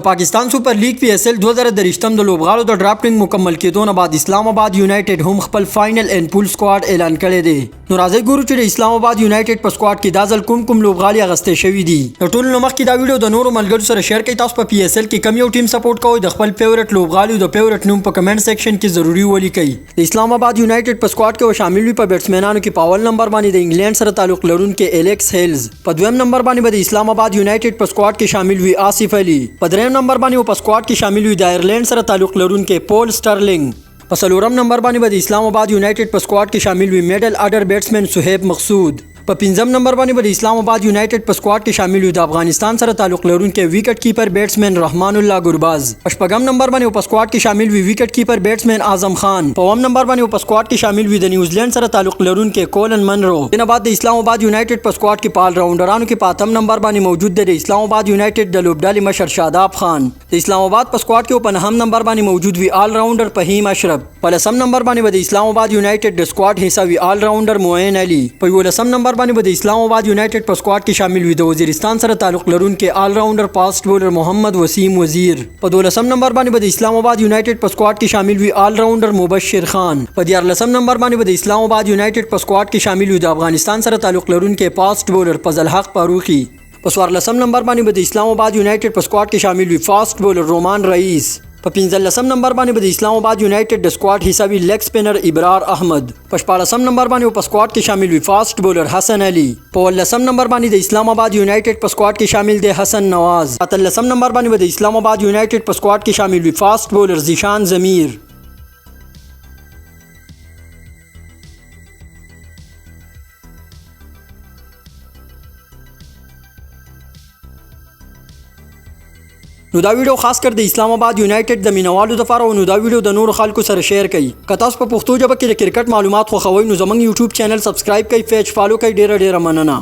Pakistan super league PSL 2023 د لوبغاړو د ډرافټینګ مکمل کېدو نه بعد اسلام آباد یونایټډ هم خپل فائنل ان پول سکواډ اعلان کړی دی. نو راځي ګورو چې د اسلام آباد یونایټډ په سکواډ کې دا ځل کوم لوبغاړي اغستې شوي دي. د ټولو نه مخکې دا ویډیو د نورو ملګرو سره شیر کړئ. تاسو په PSL کې کوم یو ټیم سپورټ کوئ د خپل فیورټ لوبغاړي د فیورټ نوم په کمنټ سیکشن کې ضروری ولیکئ. د اسلام آباد یونایټډ په سکواډ کې شامل وي په بیټسمنانو کې په اول نمبر باندې د انګلند سره تعلق لرونکي الیکس هیلز، په دویم نمبر باندې د اسلام آباد یونایټډ په سکواډ کې شامل وي آصف علي، په دریم نمبر باندې په سکواډ کې شامل وي د آیرلند سره تعلق لرونکي پول سټرلینګ، په څلورم نمبر باندې د اسلام آباد یونایټډ په سکواډ کې شامل وي میډل اډر بیټسمن صہیب مقصود، په پنځم نمبر باندې د اسلام آباد یونایټډ په سکواډ کې شامل وي د افغانستان سره تعلق لرونکي وکټ کیپر بیټسمن رحمان الله ګرباز، په شپږم نمبر باندې په سکواډ کې شامل وي وکټ کیپر بیټسمن اعظم خان، په اووم نمبر باندې په سکواډ کې شامل وي د نیوزیلند سره تعلق لرونکي کولن منرو. دنه بعد د اسلام آباد یونایټډ په سکواډ کې په آل راونډرانو کې په اتم نمبر باندې موجود دی د اسلام آباد یونایټډ د لوبډالي مشر شاداب خان، د اسلام آباد په سکواډ کې په نهم نمبر باندې موجود وي آل راونډر فهیم اشرف، په لسم نمبر باندې د اسلام آباد یونایټډ د سکواډ حصہ وي آل راونډر معین علي، په یولسم نمبر باندې د اسلام آباد یونایټډ په سکواډ کې شامل وي د وزیرستان سره تعلق لرونکي آل راونډر فاسټ بولر محمد وسیم وزیر، په 12 نمبر باندې د اسلام آباد یونایټډ په سکواډ کې شامل وي آل راونډر مبشر خان، په 14 نمبر باندې د اسلام آباد یونایټډ په سکواډ کې شامل وي د افغانستان سره تعلق لرونکي فاسټ بولر فضل حق فاروقي، په 14 نمبر باندې د اسلام آباد یونایټډ په سکواډ کې شامل وي فاسټ بولر رومان رئیس، په 15 نمبر باندې د اسلام آباد یونایټډ د سکواډ حصہ وي لیگ سپینر ابرار احمد، په 14 نمبر باندې په سکواډ کې شامل وي فاسټ بولر حسن علي، په 18 نمبر باندې د اسلام آباد یونایټډ په سکواډ کې شامل دی حسن نواز، په 13 نمبر باندې د اسلام آباد یونایټډ په سکواډ کې شامل وي فاسټ بولر زیشان ضمیر. نو دا ویډیو خاص کر د اسلام آباد یونایټډ د مینوالو لپاره نو دا ویډیو د نورو خلکو سره شیر کړئ. که تاسو په پښتو ژبه کې د کرکټ معلومات خوښوئ نو زموږ یوټیوب چینل سبسکرایب کړئ، پیج فالو کړئ. ډیره مننه.